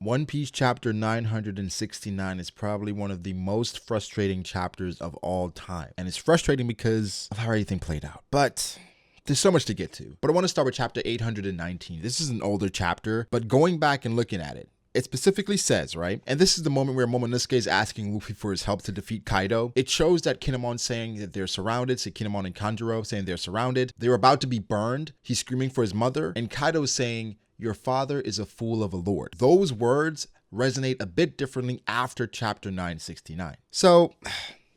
One Piece chapter 969 is probably one of the most frustrating chapters of all time. And it's frustrating because of how everything played out. But there's so much to get to. But I want to start with chapter 819. This is an older chapter, but going back and looking at it, it specifically says, right? And this is the moment where Momonosuke is asking Luffy for his help to defeat Kaido. It shows that Kinemon saying that they're surrounded. So Kinemon and Kanjuro saying they're surrounded. They're about to be burned. He's screaming for his mother. And Kaido is saying, "Your father is a fool of a lord." Those words resonate a bit differently after chapter 969. So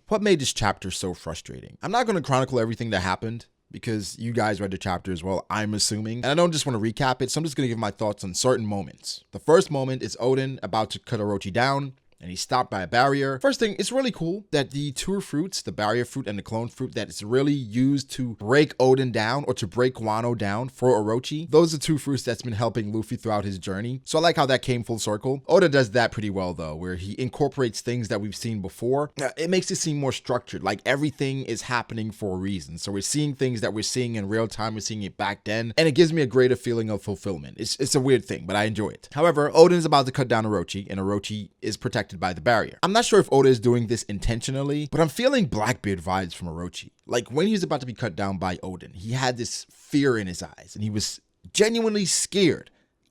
what made this chapter so frustrating? I'm not going to chronicle everything that happened, because you guys read the chapter as well, I'm assuming. And I don't just want to recap it, so I'm just going to give my thoughts on certain moments. The first moment is Oden about to cut Orochi down, and he's stopped by a barrier. First thing, it's really cool that the two fruits, the barrier fruit and the clone fruit, that is really used to break Oden down or to break Wano down for Orochi. Those are two fruits that's been helping Luffy throughout his journey. So I like how that came full circle. Oda does that pretty well though, where he incorporates things that we've seen before. It makes it seem more structured, like everything is happening for a reason. So we're seeing things that we're seeing in real time, we're seeing it back then, and it gives me a greater feeling of fulfillment. It's a weird thing, but I enjoy it. However, Oden is about to cut down Orochi, and Orochi is protected by the barrier. I'm not sure if Oda is doing this intentionally, but I'm feeling Blackbeard vibes from Orochi. Like when he was about to be cut down by Oden, he had this fear in his eyes and he was genuinely scared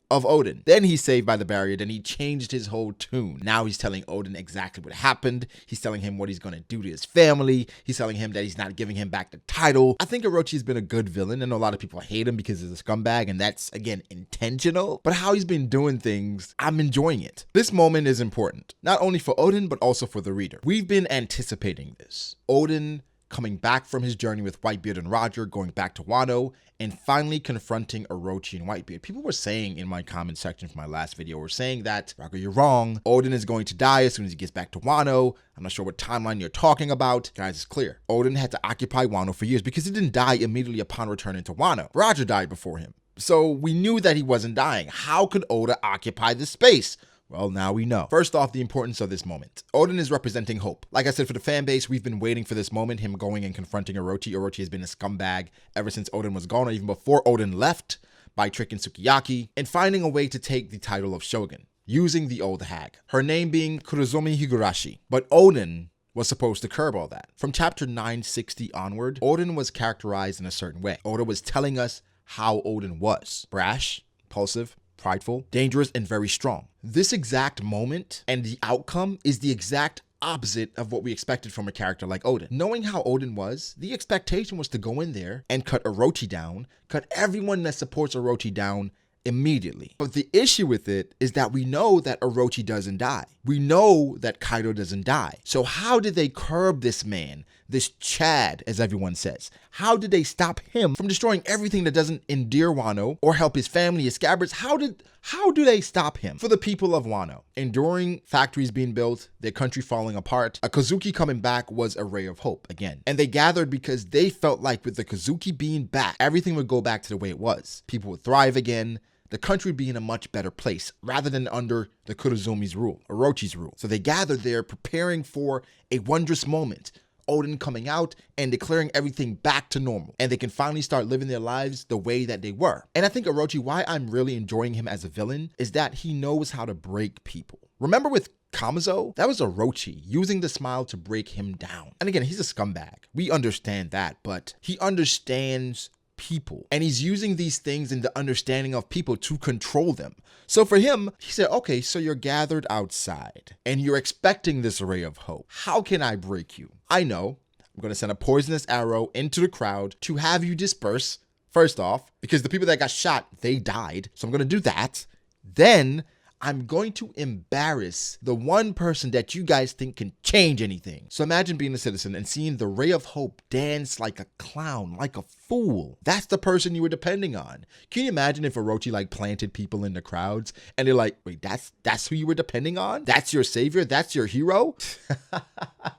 of Oden. Then he's saved by the barrier, then he changed his whole tune. Now he's telling Oden exactly what happened. He's telling him what he's gonna do to his family. He's telling him that he's not giving him back the title. I think Orochi's been a good villain. I know a lot of people hate him because he's a scumbag, and that's, again, intentional. But how he's been doing things, I'm enjoying it. This moment is important, not only for Oden, but also for the reader. We've been anticipating this. Oden coming back from his journey with Whitebeard and Roger, going back to Wano, and finally confronting Orochi and Whitebeard. People were saying in my comment section for my last video, were saying that, Roger, you're wrong. Oden is going to die as soon as he gets back to Wano. I'm not sure what timeline you're talking about. Guys, it's clear. Oden had to occupy Wano for years because he didn't die immediately upon returning to Wano. Roger died before him. So we knew that he wasn't dying. How could Oda occupy this space? Well, now we know. First off, the importance of this moment. Oden is representing hope. Like I said, for the fan base, we've been waiting for this moment, him going and confronting Orochi. Orochi has been a scumbag ever since Oden was gone, or even before Oden left, by tricking Sukiyaki and finding a way to take the title of Shogun, using the old hag. Her name being Kurozomi Higurashi. But Oden was supposed to curb all that. From chapter 960 onward, Oden was characterized in a certain way. Oda was telling us how Oden was. Brash, impulsive, prideful, dangerous, and very strong. This exact moment and the outcome is the exact opposite of what we expected from a character like Oden. Knowing how Oden was, the expectation was to go in there and cut Orochi down, cut everyone that supports Orochi down immediately. But the issue with it is that we know that Orochi doesn't die. We know that Kaido doesn't die. So how did they curb this man, this Chad, as everyone says? How did they stop him from destroying everything that doesn't endear Wano or help his family, his scabbards? How do they stop him? For the people of Wano, enduring factories being built, their country falling apart, a Kozuki coming back was a ray of hope again. And they gathered because they felt like with the Kozuki being back, everything would go back to the way it was. People would thrive again. The country would be in a much better place rather than under the Kurozumi's rule, Orochi's rule. So they gathered there preparing for a wondrous moment. Oden coming out and declaring everything back to normal. And they can finally start living their lives the way that they were. And I think Orochi, why I'm really enjoying him as a villain, is that he knows how to break people. Remember with Kamazo? That was Orochi using the smile to break him down. And again, he's a scumbag. We understand that, but he understands people. And he's using these things in the understanding of people to control them. So for him, he said, okay, so you're gathered outside and you're expecting this ray of hope. How can I break you? I know I'm going to send a poisonous arrow into the crowd to have you disperse. First off, because the people that got shot, they died. So I'm going to do that. Then I'm going to embarrass the one person that you guys think can change anything. So imagine being a citizen and seeing the ray of hope dance like a clown, like a fool. That's the person you were depending on. Can you imagine if Orochi like planted people in the crowds and they're like, wait, that's who you were depending on? That's your savior? That's your hero?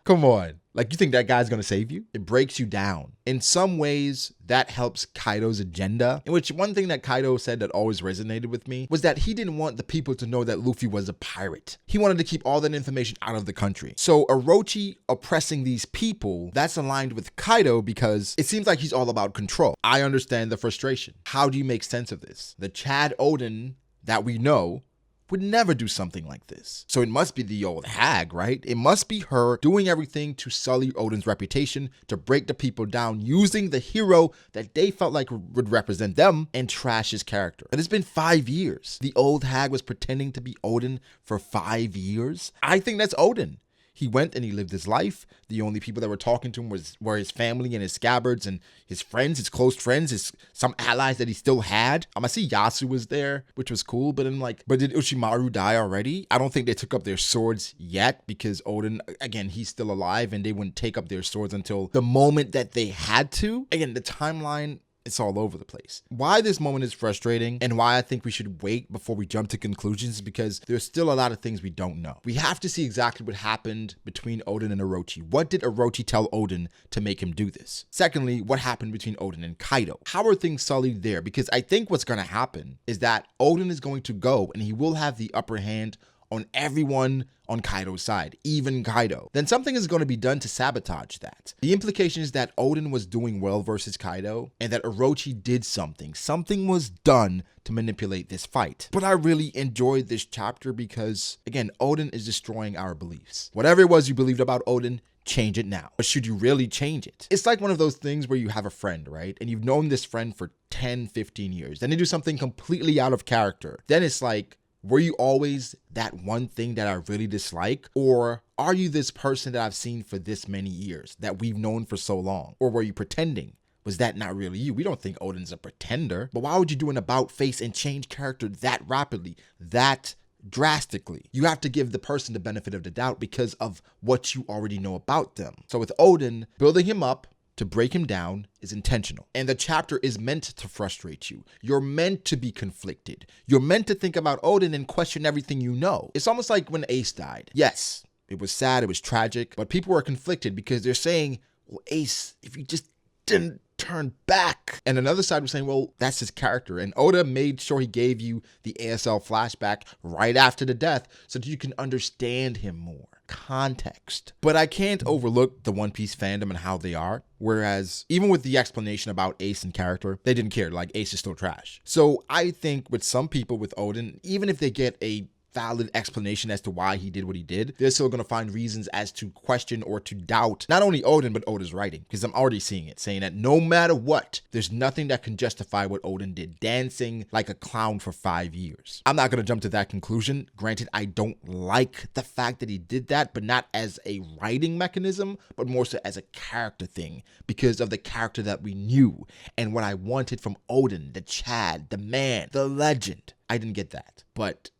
Come on. Like, you think that guy's gonna save you? It breaks you down. In some ways, that helps Kaido's agenda, in which one thing that Kaido said that always resonated with me was that he didn't want the people to know that Luffy was a pirate. He wanted to keep all that information out of the country. So Orochi oppressing these people, that's aligned with Kaido because it seems like he's all about control. I understand the frustration. How do you make sense of this? The Chad Oden that we know would never do something like this. So it must be the old hag, right? It must be her doing everything to sully Oden's reputation, to break the people down, using the hero that they felt like would represent them and trash his character. And it's been 5 years. The old hag was pretending to be Oden for 5 years. I think that's Oden. He went and he lived his life. The only people that were talking to him were his family and his scabbards and his friends, his close friends, some allies that he still had. I see Yasu was there, which was cool, but I'm like, but did Ushimaru die already? I don't think they took up their swords yet because Oden, again, he's still alive and they wouldn't take up their swords until the moment that they had to. Again, the timeline, it's all over the place. Why this moment is frustrating and why I think we should wait before we jump to conclusions is because there's still a lot of things we don't know. We have to see exactly what happened between Oden and Orochi. What did Orochi tell Oden to make him do this? Secondly, what happened between Oden and Kaido? How are things sullied there? Because I think what's going to happen is that Oden is going to go and he will have the upper hand on everyone on Kaido's side, even Kaido. Then something is going to be done to sabotage that. The implication is that Oden was doing well versus Kaido and that Orochi did something. Something was done to manipulate this fight. But I really enjoyed this chapter because, again, Oden is destroying our beliefs. Whatever it was you believed about Oden, change it now. But should you really change it? It's like one of those things where you have a friend, right? And you've known this friend for 10, 15 years. Then they do something completely out of character. Then it's like, were you always that one thing that I really dislike? Or are you this person that I've seen for this many years, that we've known for so long? Or were you pretending? Was that not really you? We don't think Oden's a pretender, but why would you do an about face and change character that rapidly, that drastically? You have to give the person the benefit of the doubt because of what you already know about them. So with Oden, building him up to break him down is intentional. And the chapter is meant to frustrate you. You're meant to be conflicted. You're meant to think about Oden and question everything you know. It's almost like when Ace died. Yes, it was sad, it was tragic, but people were conflicted because they're saying, well, Ace, if you just didn't turn back. And another side was saying, well, that's his character. And Oda made sure he gave you the ASL flashback right after the death so that you can understand him more. Context. But I can't overlook the One Piece fandom and how they are. Whereas even with the explanation about Ace and character, they didn't care. Like, Ace is still trash. So I think with some people with Oden, even if they get a valid explanation as to why he did what he did, they're still going to find reasons as to question or to doubt not only Oden, but Oda's writing. Because I'm already seeing it, saying that no matter what, there's nothing that can justify what Oden did, dancing like a clown for 5 years. I'm not going to jump to that conclusion. Granted, I don't like the fact that he did that, but not as a writing mechanism, but more so as a character thing, because of the character that we knew and what I wanted from Oden, the Chad, the man, the legend. I didn't get that. But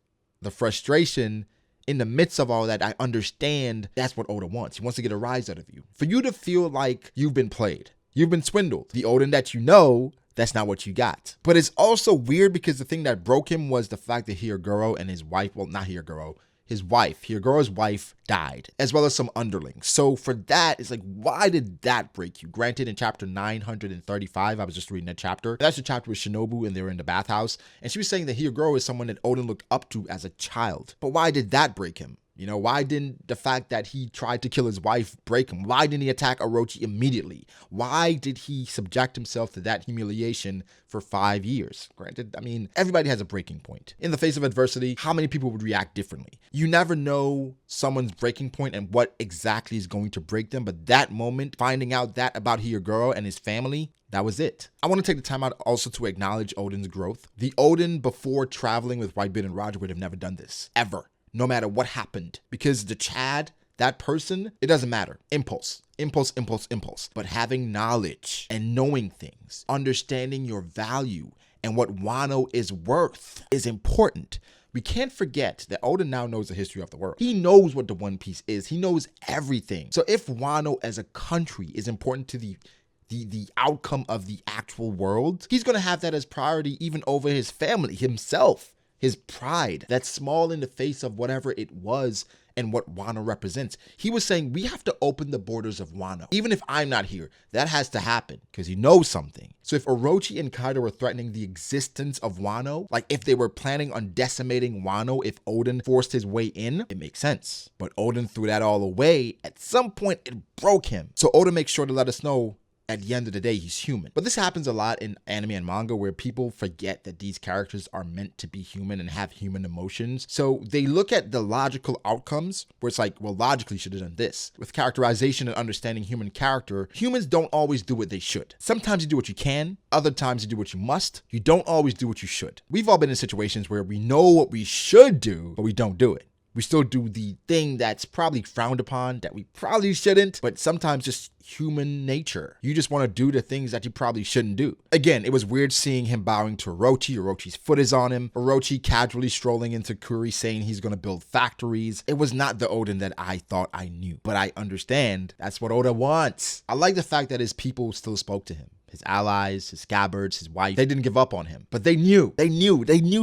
the frustration in the midst of all that, I understand that's what Oda wants. He wants to get a rise out of you. For you to feel like you've been played, you've been swindled. The Oden that you know, that's not what you got. But it's also weird because the thing that broke him was the fact that Hiroguro and his wife, well, not Hiroguro, his wife, Hirogoro's wife, died, as well as some underlings. So for that, it's like, why did that break you? Granted, in chapter 935, I was just reading that chapter. That's the chapter with Shinobu and they were in the bathhouse. And she was saying that Hirogoro is someone that Oden looked up to as a child. But why did that break him? You know, why didn't the fact that he tried to kill his wife break him? Why didn't he attack Orochi immediately? Why did he subject himself to that humiliation for 5 years? Granted, I mean, everybody has a breaking point. In the face of adversity, how many people would react differently? You never know someone's breaking point and what exactly is going to break them. But that moment, finding out that about Hirogoro and his family, that was it. I want to take the time out also to acknowledge Oden's growth. The Oden before traveling with Whitebeard and Roger would have never done this, ever. No matter what happened, because the Chad, that person, it doesn't matter. Impulse. But having knowledge and knowing things, understanding your value and what Wano is worth is important. We can't forget that Oden now knows the history of the world. He knows what the One Piece is. He knows everything. So if Wano as a country is important to the outcome of the actual world, he's going to have that as priority even over his family, himself. His pride, that's small in the face of whatever it was and what Wano represents. He was saying, we have to open the borders of Wano. Even if I'm not here, that has to happen because he knows something. So if Orochi and Kaido were threatening the existence of Wano, like if they were planning on decimating Wano if Oden forced his way in, it makes sense. But Oden threw that all away. At some point, it broke him. So Oda makes sure to let us know at the end of the day, he's human. But this happens a lot in anime and manga where people forget that these characters are meant to be human and have human emotions. So they look at the logical outcomes where it's like, well, logically you should have done this. With characterization and understanding human character, humans don't always do what they should. Sometimes you do what you can, other times you do what you must. You don't always do what you should. We've all been in situations where we know what we should do, but we don't do it. We still do the thing that's probably frowned upon, that we probably shouldn't, but sometimes just human nature. You just want to do the things that you probably shouldn't do. Again, it was weird seeing him bowing to Orochi. Orochi's foot is on him. Orochi casually strolling into Kuri saying he's going to build factories. It was not the Oden that I thought I knew, but I understand that's what Oda wants. I like the fact that his people still spoke to him. His allies, his scabbards, his wife, they didn't give up on him, but they knew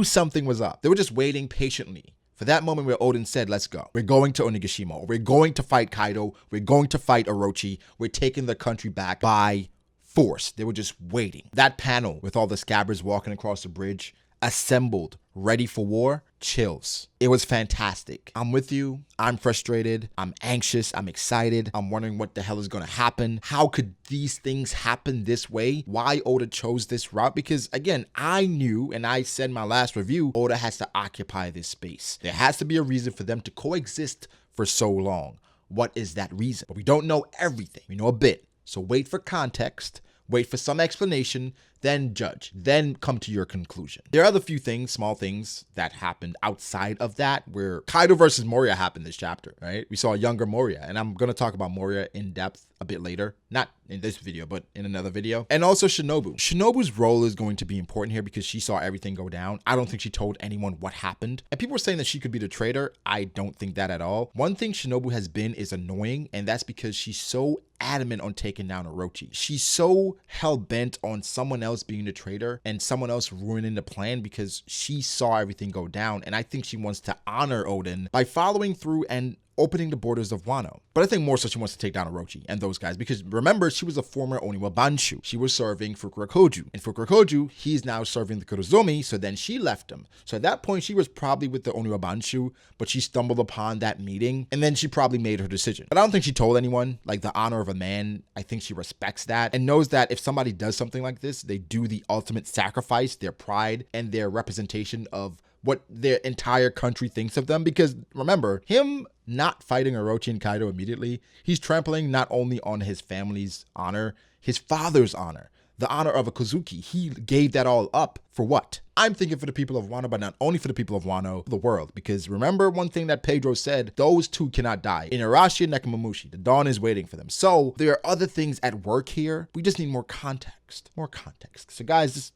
something was up. They were just waiting patiently for that moment where Oden said, let's go. We're going to Onigashima. We're going to fight Kaido. We're going to fight Orochi. We're taking the country back by force. They were just waiting. That panel with all the scabbards walking across the bridge, assembled, ready for war, chills. It was fantastic. I'm with you. I'm frustrated. I'm anxious. I'm excited. I'm wondering what the hell is going to happen. How could these things happen this way? Why Oda chose this route? Because again, I knew, and I said in my last review, Oda has to occupy this space. There has to be a reason for them to coexist for so long. What is that reason? But we don't know everything. We know a bit. So wait for context. Wait for some explanation, then judge, then come to your conclusion. There are other few things, small things that happened outside of that, where Kaido versus Moria happened this chapter, right? We saw a younger Moria, and I'm going to talk about Moria in depth a bit later. Not in this video, but in another video. And also Shinobu. Shinobu's role is going to be important here because she saw everything go down. I don't think she told anyone what happened. And people were saying that she could be the traitor. I don't think that at all. One thing Shinobu has been is annoying, and that's because she's so adamant on taking down Orochi. She's so hell-bent on someone else being the traitor and someone else ruining the plan because she saw everything go down, and I think she wants to honor Oden by following through and opening the borders of Wano. But I think more so she wants to take down Orochi and those guys because remember, she was a former Oniwa Banshu. She was serving Fukurakoju. And Fukurakoju, he's now serving the Kurozomi, so then she left him. So at that point, she was probably with the Oniwa Banshu, but she stumbled upon that meeting and then she probably made her decision. But I don't think she told anyone. Like, the honor of a man, I think she respects that and knows that if somebody does something like this, they do the ultimate sacrifice, their pride and their representation of what their entire country thinks of them. Because remember, him not fighting Orochi and Kaido immediately, he's trampling not only on his family's honor, his father's honor, the honor of a Kozuki. He gave that all up for what? I'm thinking for the people of Wano, but not only for the people of Wano, the world. Because remember one thing that Pedro said, those two cannot die. Inarashi and Nekomamushi, the dawn is waiting for them. So there are other things at work here. We just need more context. More context. So guys, just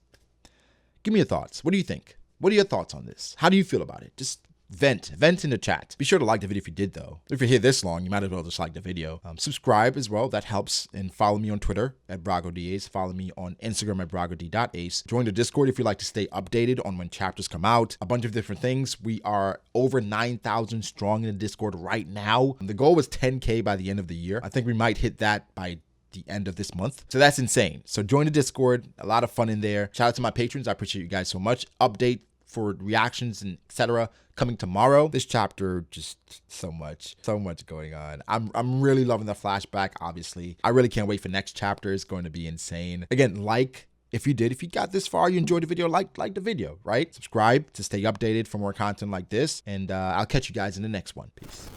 give me your thoughts. What do you think? What are your thoughts on this? How do you feel about it? Just vent in the chat. Be sure to like the video if you did though. If you're here this long, you might as well just like the video. Subscribe as well, that helps. And follow me on Twitter at BragoDAce. Follow me on Instagram at BragoD.ace. Join the Discord if you like to stay updated on when chapters come out. A bunch of different things. We are over 9,000 strong in the Discord right now. The goal was 10K by the end of the year. I think we might hit that by the end of this month. So that's insane. So join the Discord, a lot of fun in there. Shout out to my patrons. I appreciate you guys so much. Update for reactions and etc. coming tomorrow. This chapter, just so much going on. I'm really loving the flashback, obviously. I really can't wait for next chapter. It's going to be insane. Again, if you got this far, you enjoyed the video, like the video, right? Subscribe to stay updated for more content like this. And I'll catch you guys in the next one. Peace.